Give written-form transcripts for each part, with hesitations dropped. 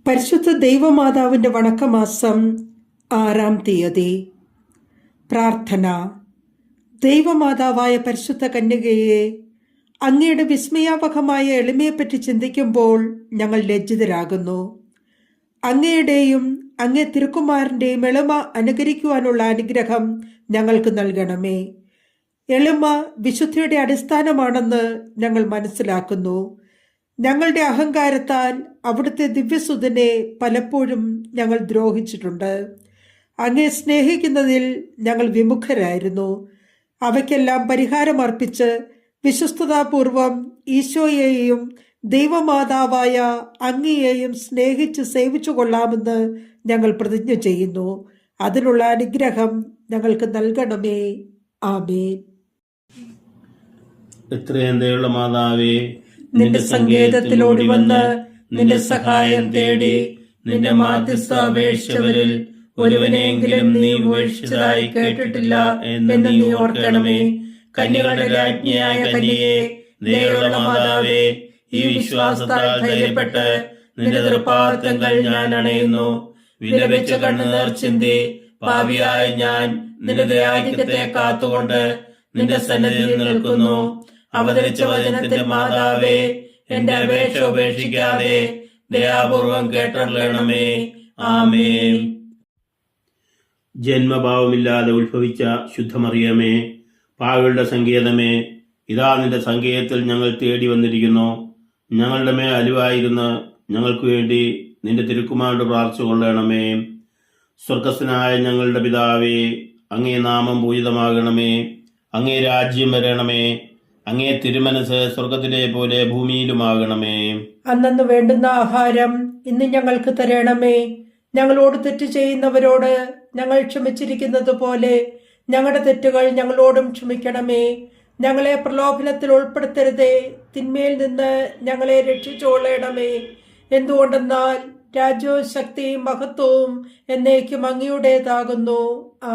പരിശുദ്ധ ദൈവമാതാവിൻ്റെ വണക്കമാസം 6-ാം തീയതി. പ്രാർത്ഥന. ദൈവമാതാവായ പരിശുദ്ധ കന്യകയെ, അങ്ങയുടെ വിസ്മയാവഹമായ എളിമയെപ്പറ്റി ചിന്തിക്കുമ്പോൾ ഞങ്ങൾ ലജ്ജിതരാകുന്നു. അങ്ങയുടെയും അങ്ങേ തിരുക്കുമാരൻ്റെയും എളിമ അനുകരിക്കുവാനുള്ള അനുഗ്രഹം ഞങ്ങൾക്ക് നൽകണമേ. എളിമ വിശുദ്ധിയുടെ അടിസ്ഥാനമാണെന്ന് ഞങ്ങൾ മനസ്സിലാക്കുന്നു. ഞങ്ങളുടെ അഹങ്കാരത്താൽ അവിടുത്തെ ദിവ്യസുതനെ പലപ്പോഴും ഞങ്ങൾ ദ്രോഹിച്ചിട്ടുണ്ട്. അങ്ങേ സ്നേഹിക്കുന്നതിൽ ഞങ്ങൾ വിമുഖരായിരുന്നു. അവയ്ക്കെല്ലാം പരിഹാരമർപ്പിച്ച് വിശ്വസ്തതാപൂർവം ഈശോയെയും ദൈവമാതാവായ അങ്ങയെയും സ്നേഹിച്ച് സേവിച്ചു കൊള്ളാമെന്ന് ഞങ്ങൾ പ്രതിജ്ഞ ചെയ്യുന്നു. അതിനുള്ള അനുഗ്രഹം ഞങ്ങൾക്ക് നൽകണമേ. ആമേൻ. എത്രയും ദയുള്ള മാതാവേ, നിന്റെ സങ്കേതത്തിലോടി വന്ന് നിന്റെ സഹായം തേടി നിന്റെ മാധ്യസ്ഥ അപേക്ഷിച്ചവരിൽ ഒരുവനെങ്കിലും നീ ഉപേക്ഷിച്ചതായി കേട്ടിട്ടില്ല എന്ന് നീ ഓർക്കണമേ. കന്യകളുടെ രാജ്ഞിയായ കന്യകേ, ദയയുള്ള മാതാവേ, ഈ വിശ്വാസത്താൽ ധൈര്യപ്പെട്ട് നിന്റെ തൃപ്പാദങ്ങൾ ഞാൻ അണയുന്നു. വിലപിച്ച കണ്ണുനീർ ചിന്തി പാപിയായ ഞാൻ നിന്റെ ദയാധിക്യത്തെ കാത്തുകൊണ്ട് നിന്റെ സന്നിധിയിൽ നിൽക്കുന്നു. അവതരിച്ച വചനത്തിന്റെ മാതാവേ, എന്റെ അപേക്ഷ ഉപേക്ഷിക്കാതെ ദയാപൂർവം കേട്ടറിയണമേ. ആമേൻ. ജന്മഭാവമില്ലാതെ ഉത്ഭവിച്ച ശുദ്ധമറിയമേ, പാവികളുടെ സങ്കേതമേ, ഇതാ നിന്റെ സങ്കേതത്തിൽ ഞങ്ങൾ തേടി വന്നിരിക്കുന്നു. ഞങ്ങളുടെ മേൽ അലിവായിരുന്ന് ഞങ്ങൾക്ക് വേണ്ടി നിന്റെ തിരുക്കുമാരോട് പ്രാർത്ഥിച്ചു കൊള്ളണമേ. സ്വർഗസ്ഥനായ ഞങ്ങളുടെ പിതാവേ, അങ്ങേ നാമം പൂജിതമാകണമേ. അങ്ങേ രാജ്യം വരണമേ. അങ്ങേ തിരുമനസ് സ്വർഗത്തിലെ പോലെ ഭൂമിയിലുമാകണമേ. അന്നു വേണ്ടുന്ന ആഹാരം ഇന്ന് ഞങ്ങൾക്ക് തരണമേ. ഞങ്ങളോട് തെറ്റ് ചെയ്യുന്നവരോട് ഞങ്ങൾ ക്ഷമിച്ചിരിക്കുന്നത് പോലെ ഞങ്ങളുടെ തെറ്റുകൾ ഞങ്ങളോടും ക്ഷമിക്കണമേ. ഞങ്ങളെ പ്രലോഭനത്തിൽ ഉൾപ്പെടുത്തരുതേ, തിന്മയിൽ നിന്ന് ഞങ്ങളെ രക്ഷിച്ചുകൊള്ളണമേ. എന്തുകൊണ്ടെന്നാൽ രാജ്യവും ശക്തിയും മഹത്വവും എന്നേക്കും അങ്ങയുടേതാകുന്നു.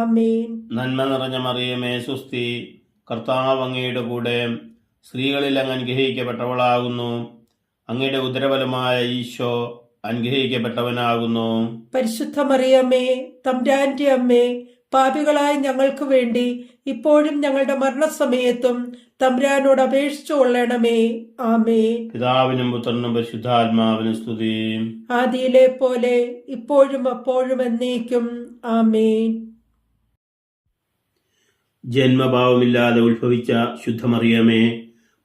ആമേൻ. നന്മ നിറഞ്ഞ മറിയമേ, സുസ്തി. കർത്താവ് അങ്ങയുടെ കൂടെ, സ്ത്രീകളിൽ അങ്ങ് അനുഗ്രഹിക്കപ്പെട്ടവളാകുന്നു. അങ്ങയുടെ ഉദരഫലമായ ഈശോ അനുഗ്രഹിക്കപ്പെട്ടവനാകുന്നു. പരിശുദ്ധ മറിയമ്മേ, തമ്പുരാന്റെ അമ്മേ, പാപികളായ ഞങ്ങൾക്ക് വേണ്ടി ഇപ്പോഴും ഞങ്ങളുടെ മരണസമയത്തും തമ്പുരാനോട് അപേക്ഷിച്ചു കൊള്ളണമേ. ആമേൻ. പിതാവിനും പുത്രനും പരിശുദ്ധാത്മാവിനും സ്തുതി. ആദിയിലെ പോലെ ഇപ്പോഴും അപ്പോഴും എന്നേക്കും. ആമേൻ. ജന്മഭാവമില്ലാതെ ഉത്ഭവിച്ച ശുദ്ധമറിയമേ,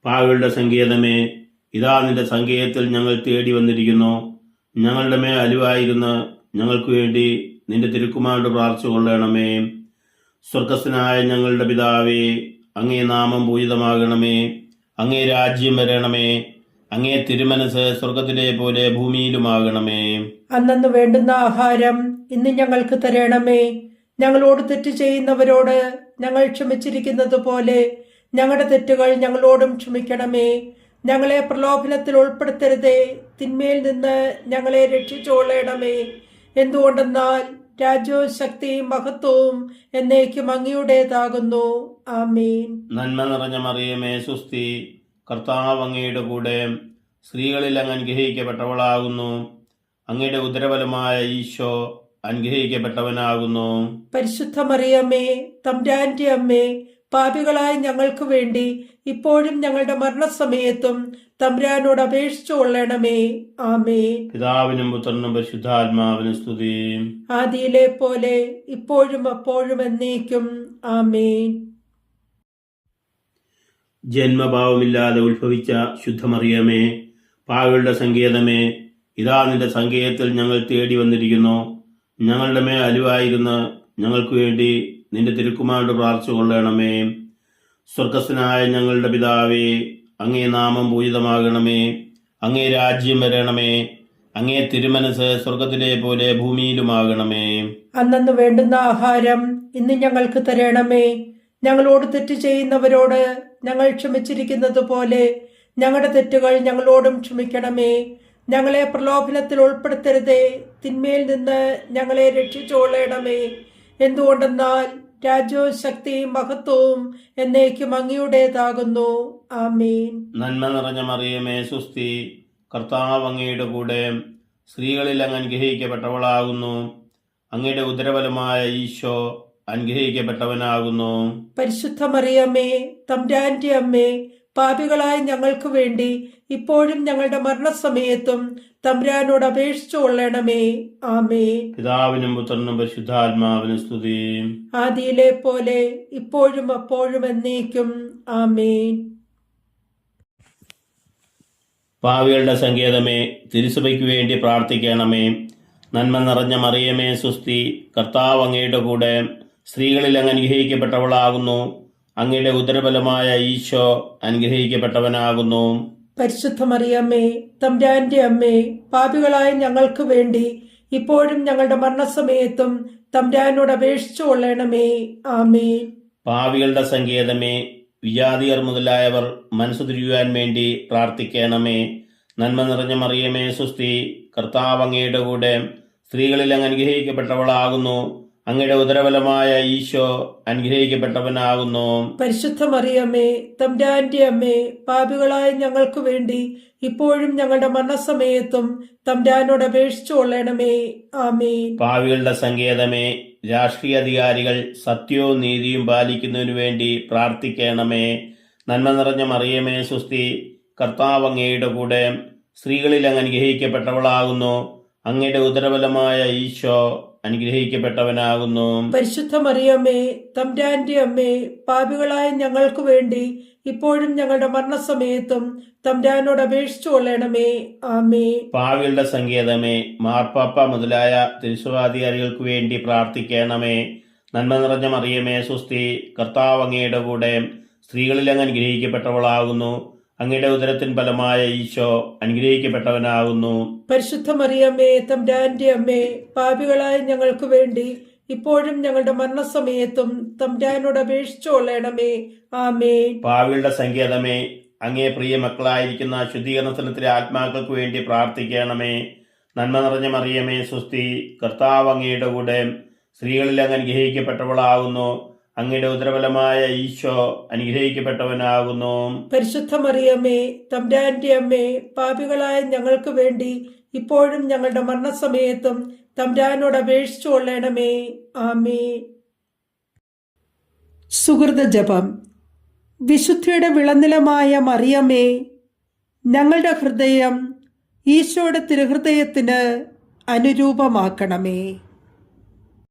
പാവികളുടെ സങ്കേതമേ, ഇതാ നിന്റെ സങ്കേതത്തിൽ ഞങ്ങൾ തേടി വന്നിരിക്കുന്നു. ഞങ്ങളുടെ മേൽ അലിവായിരുന്ന് ഞങ്ങൾക്ക് വേണ്ടി നിന്റെ തിരുക്കുമാരോട് പ്രാർത്ഥിച്ചു കൊള്ളണമേ. സ്വർഗസ്ഥനായ ഞങ്ങളുടെ പിതാവേ, അങ്ങേ നാമം പൂജിതമാകണമേ. അങ്ങേ രാജ്യം വരണമേ. അങ്ങേ തിരുമനസ് സ്വർഗത്തിലെ പോലെ ഭൂമിയിലുമാകണമേ. അന്നു വേണ്ടുന്ന ആഹാരം ഇന്ന് ഞങ്ങൾക്ക് തരണമേ. ഞങ്ങളോട് തെറ്റ് ചെയ്യുന്നവരോട് ഞങ്ങൾ ക്ഷമിച്ചിരിക്കുന്നത് പോലെ ഞങ്ങളുടെ തെറ്റുകൾ ഞങ്ങളോടും ക്ഷമിക്കണമേ. ഞങ്ങളെ പ്രലോഭനത്തിൽ ഉൾപ്പെടുത്തരുതേ, തിന്മയിൽ നിന്ന് ഞങ്ങളെ രക്ഷിച്ചുകൊള്ളണമേ. എന്തുകൊണ്ടെന്നാൽ രാജ്യവും ശക്തിയും മഹത്വവും എന്നേക്കും അങ്ങയുടേതാകുന്നു. ആമേൻ. നന്മ നിറഞ്ഞ മറിയമേ, സുസ്തി. കർത്താവ് അങ്ങയുടെ കൂടെ, സ്ത്രീകളിൽ അങ്ങ് അനുഗ്രഹിക്കപ്പെട്ടവളാകുന്നു. അങ്ങയുടെ ഉദരഫലമായ ഈശോ അനുഗ്രഹിക്കപ്പെട്ടവനാകുന്നു. പരിശുദ്ധ മറിയമ്മേ, തമ്പുരാന്റെ അമ്മേ, പാപികളായ ഞങ്ങൾക്ക് വേണ്ടി ഇപ്പോഴും ഞങ്ങളുടെ മരണസമയത്തും തമ്പുരാനോട് അപേക്ഷിച്ചു കൊള്ളണമേ. ആമേൻ. പിതാവിനും പുത്രനും പരിശുദ്ധാത്മാവിനും സ്തുതി. ആദിയിലെ പോലെ ഇപ്പോഴും അപ്പോഴും എന്നേക്കും. ആമേൻ. ജന്മഭാവമില്ലാതെ ഉത്ഭവിച്ച ശുദ്ധമറിയമേ, പാവികളുടെ സങ്കേതമേ, ഇതാ നിന്റെ സങ്കേതത്തിൽ ഞങ്ങൾ തേടി വന്നിരിക്കുന്നു. ഞങ്ങളുടെ മേൽ അലിവായിരുന്ന് ഞങ്ങൾക്ക് വേണ്ടി നിന്റെ തിരുക്കുമാരോട് പ്രാർത്ഥിച്ചു കൊള്ളണമേ. സ്വർഗസ്ഥനായ ഞങ്ങളുടെ പിതാവേ, അങ്ങേ നാമം പൂജിതമാകണമേ. അങ്ങേ രാജ്യം വരണമേ. അങ്ങേ തിരുമനസ് സ്വർഗത്തിലെ പോലെ ഭൂമിയിലുമാകണമേ. അന്നു വേണ്ടുന്ന ആഹാരം ഇന്ന് ഞങ്ങൾക്ക് തരണമേ. ഞങ്ങളോട് തെറ്റ് ചെയ്യുന്നവരോട് ഞങ്ങൾ ക്ഷമിച്ചിരിക്കുന്നത് പോലെ ഞങ്ങളുടെ തെറ്റുകൾ ഞങ്ങളോടും ക്ഷമിക്കണമേ. ഞങ്ങളെ പ്രലോഭനത്തിൽ ഉൾപ്പെടുത്തരുതേ, തിന്മയിൽ നിന്ന് ഞങ്ങളെ രക്ഷിച്ചുകൊള്ളണമേ. എന്തുകൊണ്ടെന്നാൽ രാജ്യവും ശക്തിയും മഹത്വവും എന്നേക്കും അങ്ങയുടേതാകുന്നു. ആമേൻ. നന്മ നിറഞ്ഞ മറിയമേ, സുസ്തി. കർത്താവ് അങ്ങയുടെ കൂടെ, സ്ത്രീകളിൽ അങ്ങ് അനുഗ്രഹിക്കപ്പെട്ടവളാകുന്നു. അങ്ങയുടെ ഉദരഫലമായ ഈശോ അനുഗ്രഹിക്കപ്പെട്ടവനാകുന്നു. പരിശുദ്ധ മറിയമ്മേ, തമ്പുരാന്റെ അമ്മേ, പാപികളായ ഞങ്ങൾക്ക് വേണ്ടി ഇപ്പോഴും ഞങ്ങളുടെ മരണസമയത്തും തമ്പുരാനോട് അപേക്ഷിച്ചു കൊള്ളണമേ. ആമേൻ. പിതാവിനും പുത്രനും പരിശുദ്ധാത്മാവിനും സ്തുതി. ആദിയിലെ പോലെ ഇപ്പോഴും അപ്പോഴും എന്നേക്കും. ആമേൻ. പാവികളുടെ സങ്കേതമേ, തിരുസഭയ്ക്ക് വേണ്ടി പ്രാർത്ഥിക്കണമേ. നന്മ നിറഞ്ഞ മറിയമേ സുസ്തി, കർത്താവ് അങ്ങയുടെ കൂടെ, സ്ത്രീകളിൽ അങ്ങ് അനുഗ്രഹിക്കപ്പെട്ടവളാകുന്നു. അങ്ങയുടെ ഉദരഫലമായ ഈശോ അനുഗ്രഹിക്കപ്പെട്ടവനാകുന്നു. പരിശുദ്ധ മറിയമ്മേ, തമ്പുരാന്റെ അമ്മേ, പാപികളായ ഞങ്ങൾക്ക് വേണ്ടി ഇപ്പോഴും ഞങ്ങളുടെ മരണസമയത്തും തമ്പുരാനോട് അപേക്ഷിച്ചു കൊള്ളണമേ. ആമേൻ. പാവികളുടെ സങ്കേതമേ, വിജാതിയർ മുതലായവർ മനസ്സു തിരിയുവാൻ വേണ്ടി പ്രാർത്ഥിക്കണമേ. നന്മ നിറഞ്ഞ മറിയമേ സുസ്തി, കർത്താവ് അങ്ങയുടെ കൂടെ, സ്ത്രീകളിൽ അങ്ങ് അനുഗ്രഹിക്കപ്പെട്ടവളാകുന്നു. അങ്ങയുടെ ഉദരഫലമായ ഈശോ അനുഗ്രഹിക്കപ്പെട്ടവനാകുന്നു. പരിശുദ്ധ മറിയമ്മേ, തമ്പുരാന്റെ അമ്മേ, പാപികളായ ഞങ്ങൾക്ക് വേണ്ടി ഇപ്പോഴും ഞങ്ങളുടെ മരണസമയത്തും തമ്പുരാനോട് അപേക്ഷിച്ചു കൊള്ളണമേ. ആമേൻ. പാവികളുടെ സങ്കേതമേ, രാഷ്ട്രീയ അധികാരികൾ സത്യവും നീതിയും പാലിക്കുന്നതിനു വേണ്ടി പ്രാർത്ഥിക്കണമേ. നന്മ നിറഞ്ഞ മറിയമേ സുസ്തി, കർത്താവ് അങ്ങയുടെ കൂടെ, സ്ത്രീകളിൽ അങ്ങ് അനുഗ്രഹിക്കപ്പെട്ടവളാകുന്നു. അങ്ങയുടെ ഉദരഫലമായ ഈശോ അനുഗ്രഹിക്കപ്പെട്ടവനാകുന്നു. പരിശുദ്ധ മറിയമ്മേ, തമ്പുരാന്റെ അമ്മേ, പാപികളായ ഞങ്ങൾക്ക് വേണ്ടി ഇപ്പോഴും ഞങ്ങളുടെ മരണസമയത്തും തമ്പുരാനോട് അപേക്ഷിച്ചു കൊള്ളണമേ. ആമേൻ. പാവികളുടെ സങ്കേതമേ, മാർപ്പാപ്പ മുതലായ തിരുസഭാധികാരികൾക്ക് വേണ്ടി പ്രാർത്ഥിക്കണമേ. നന്മ നിറഞ്ഞ മറിയമേ സുസ്തി, കർത്താവ് അങ്ങയുടെ കൂടെ, സ്ത്രീകളിൽ അങ്ങ് അനുഗ്രഹിക്കപ്പെട്ടവളാകുന്നു. അങ്ങയുടെ ഉദരത്തിൻ ഫലമായ ഈശോ അനുഗ്രഹിക്കപ്പെട്ടവനാകുന്നു. പരിശുദ്ധ മറിയമ്മേ, തമ്പുരാന്റെ അമ്മേ, പാപികളായ ഞങ്ങൾക്ക് വേണ്ടി ഇപ്പോഴും ഞങ്ങളുടെ മരണസമയത്തും തമ്പുരാനോട് അപേക്ഷിച്ചു കൊള്ളണമേ. ആമേൻ. പാവികളുടെ സങ്കേതമേ, അങ്ങേ പ്രിയ മക്കളായിരിക്കുന്ന ശുദ്ധീകരണ സ്ഥലത്തിലെ ആത്മാക്കൾക്ക് വേണ്ടി പ്രാർത്ഥിക്കണമേ. നന്മ നിറഞ്ഞ മറിയമേ സുസ്തി, കർത്താവ് അങ്ങയുടെ കൂടെ, സ്ത്രീകളിൽ അങ്ങ് അനുഗ്രഹിക്കപ്പെട്ടവളാകുന്നു. അങ്ങയുടെ ഉദരഫലമായ ഈശോ അനുഗ്രഹിക്കപ്പെട്ടവനാകുന്നു. പരിശുദ്ധ മറിയമ്മേ, തമ്പുരാന്റെ അമ്മേ, പാപികളായ ഞങ്ങൾക്ക് വേണ്ടി ഇപ്പോഴും ഞങ്ങളുടെ മരണസമയത്തും തമ്പുരാനോട് അപേക്ഷിച്ചു കൊള്ളണമേ. ആമേൻ. സുഹൃത ജപം. വിശുദ്ധിയുടെ വിളനിലമായ മറിയമേ, ഞങ്ങളുടെ ഹൃദയം ഈശോയുടെ തിരുഹൃദയത്തിന് അനുരൂപമാക്കണമേ.